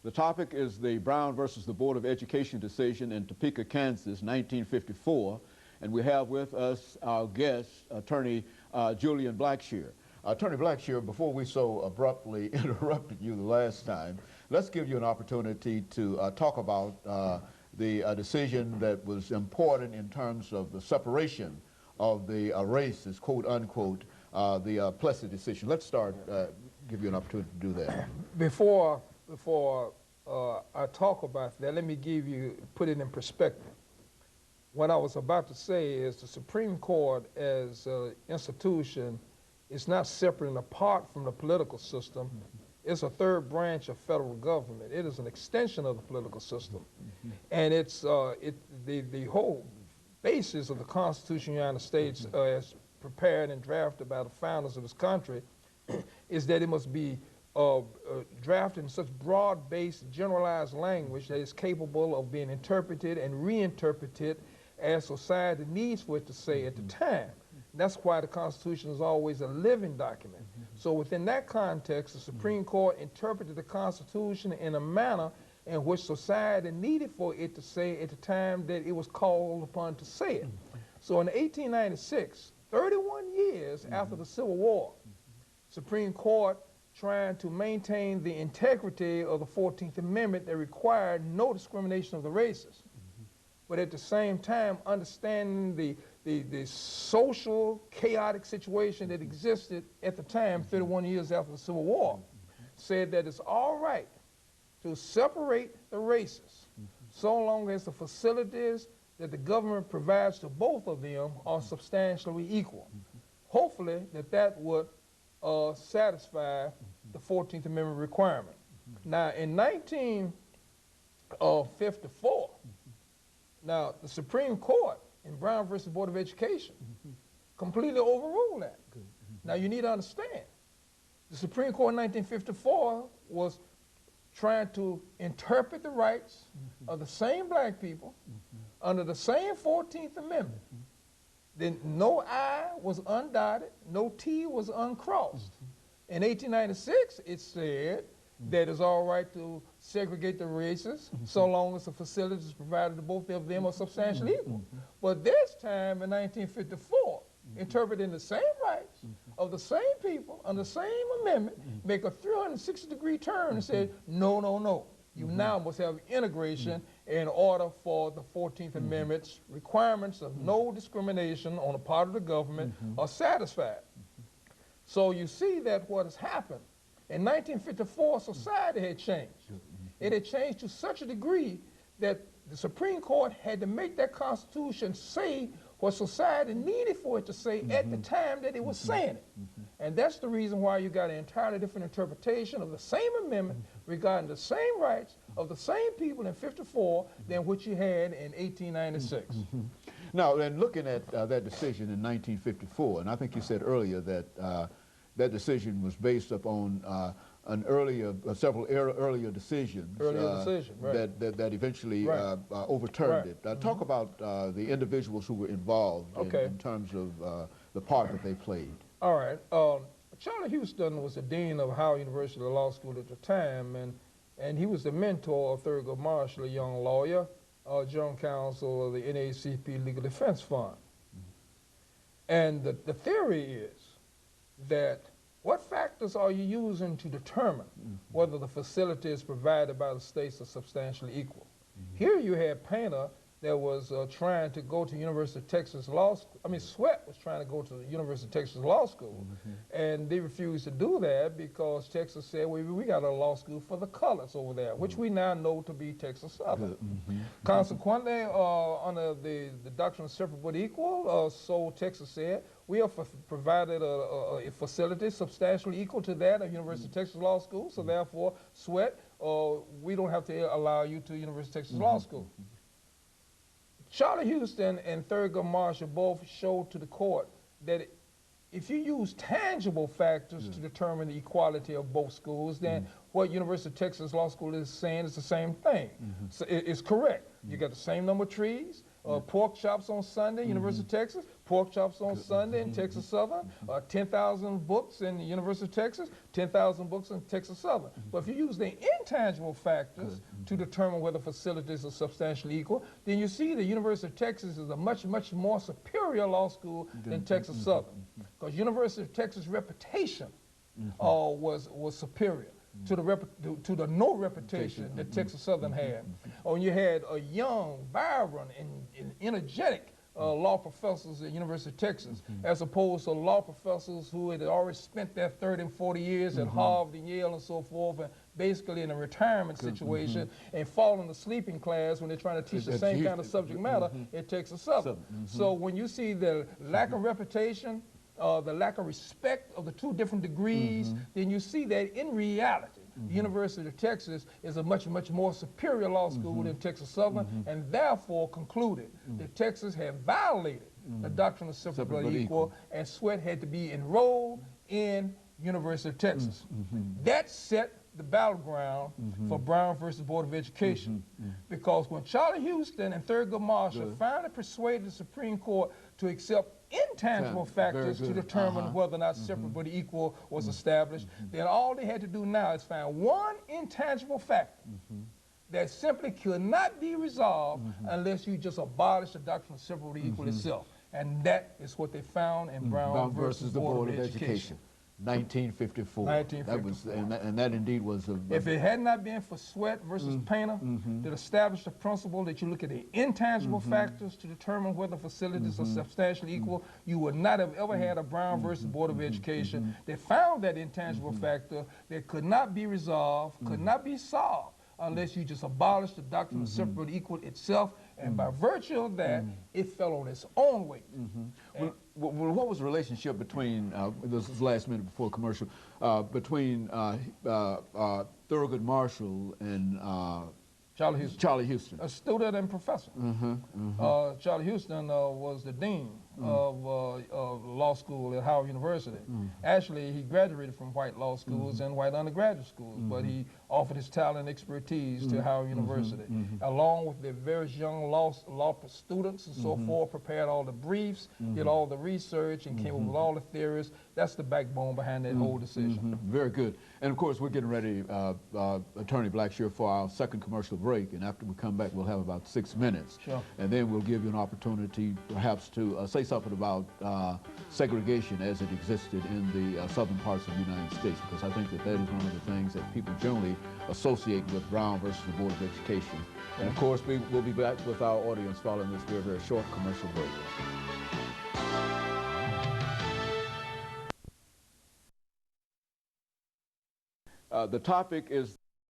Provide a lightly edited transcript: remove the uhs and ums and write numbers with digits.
The topic is the Brown versus the Board of Education decision in Topeka, Kansas, 1954. And we have with us our guest, Attorney Julian Blackshear. Attorney Blackshear, before we so abruptly interrupted you the last time, let's give you an opportunity to talk about the decision that was important in terms of the separation of the races, quote unquote, the Plessy decision. Let's start, give you an opportunity to do that. Before I talk about that, let me put it in perspective. What I was about to say is the Supreme Court as an institution is not separate and apart from the political system. It's a third branch of federal government. It is an extension of the political system. And it's the whole basis of the Constitution of the United States as prepared and drafted by the founders of this country is that it must be drafted in such broad-based, generalized language that is capable of being interpreted and reinterpreted as society needs for it to say at the time. That's why the Constitution is always a living document. So within that context, the Supreme Court interpreted the Constitution in a manner in which society needed for it to say at the time that it was called upon to say it. So in 1896, 31 years after the Civil War, Supreme Court trying to maintain the integrity of the 14th Amendment that required no discrimination of the races, but at the same time understanding the social chaotic situation that existed at the time, 31 years after the Civil War, said that it's all right to separate the races so long as the facilities that the government provides to both of them are substantially equal. Hopefully that would satisfy the 14th Amendment requirement. Now, in 1954, now the Supreme Court in Brown versus Board of Education completely overruled that. Now, you need to understand, the Supreme Court in 1954 was trying to interpret the rights of the same black people under the same 14th Amendment. Then no I was undotted, no T was uncrossed. In 1896, it said that it's all right to segregate the races so long as the facilities provided to both of them are substantially equal. But this time in 1954, interpreting the same rights of the same people under the same amendment, make a 360-degree turn and say, no, no, no. You now must have integration in order for the 14th Amendment's requirements of no discrimination on the part of the government are satisfied. So you see that what has happened. In 1954, society had changed. It had changed to such a degree that the Supreme Court had to make that Constitution say what society needed for it to say at the time that it was saying it. And that's the reason why you got an entirely different interpretation of the same amendment regarding the same rights of the same people in 54 than what you had in 1896. Now, then looking at that decision in 1954, and I think you said earlier that that decision was based upon several earlier decisions right. that eventually overturned it. Talk about the individuals who were involved in terms of the part that they played. All right. Charlie Houston was the dean of Howard University Law School at the time, and he was the mentor of Thurgood Marshall, a young lawyer, general counsel of the NAACP Legal Defense Fund. And the theory is that what factors are you using to determine whether the facilities provided by the states are substantially equal? Here you had Painter that was trying to go to University of Texas Law School. I mean, Sweat was trying to go to the University of Texas Law School, and they refused to do that because Texas said, well, we got a law school for the colors over there, which we now know to be Texas Southern. Consequently, under the doctrine of separate but equal, so Texas said, we have provided a facility substantially equal to that of University of Texas Law School, so therefore, Sweat, we don't have to allow you to University of Texas Law School. Charlie Houston and Thurgood Marshall both showed to the court that if you use tangible factors to determine the equality of both schools, then what University of Texas Law School is saying is the same thing. So it's correct. You got the same number of trees, pork chops on Sunday, University of Texas, pork chops on Sunday in Texas Southern, 10,000 books in the University of Texas, 10,000 books in Texas Southern. But if you use the intangible factors to determine whether facilities are substantially equal, then you see the University of Texas is a much, much more superior law school than Texas Southern. Because University of Texas' reputation was superior to the no reputation that Texas Southern had. When you had a young, vibrant, and energetic law professors at University of Texas, as opposed to law professors who had already spent their 30 and 40 years at Harvard and Yale and so forth, and basically in a retirement situation, and falling asleep in class when they're trying to teach the same kind of subject matter at Texas Southern. So when you see the lack of reputation, the lack of respect of the two different degrees, then you see that in reality, the University of Texas is a much, much more superior law school than Texas Southern, and therefore concluded that Texas had violated the doctrine of separate but equal, and Sweat had to be enrolled in University of Texas. That set the battleground for Brown versus Board of Education, because when Charlie Houston and Thurgood Marshall finally persuaded the Supreme Court to accept intangible factors to determine whether or not separate but equal was established, then all they had to do now is find one intangible factor that simply could not be resolved unless you just abolish the doctrine of separate but equal itself. And that is what they found in Brown versus the Board of Education. 1954. 1954. That was, and that indeed was a... If it had not been for Sweat versus Painter that established the principle that you look at the intangible factors to determine whether facilities are substantially equal, you would not have ever had a Brown versus Board of Education that found that intangible factor that could not be resolved, could not be solved, unless you just abolish the doctrine of separate but equal itself, and by virtue of that, it fell on its own weight. What was the relationship between, this is last minute before commercial, between Thurgood Marshall and Charlie Houston. A student and professor. Charlie Houston was the dean of law school at Howard University. Actually, he graduated from white law schools and white undergraduate schools, but he offered his talent and expertise to Howard University, along with the various young law students and so forth, prepared all the briefs, did all the research, and came up with all the theories. That's the backbone behind that whole decision. Very good. And of course, we're getting ready, Attorney Blackshear, for our second commercial break, and after we come back, we'll have about 6 minutes. Sure. And then we'll give you an opportunity, perhaps, to say something about segregation as it existed in the southern parts of the United States, because I think that that is one of the things that people generally associate with Brown versus the Board of Education. And of course, we'll be back with our audience following this very, very short commercial break. The topic is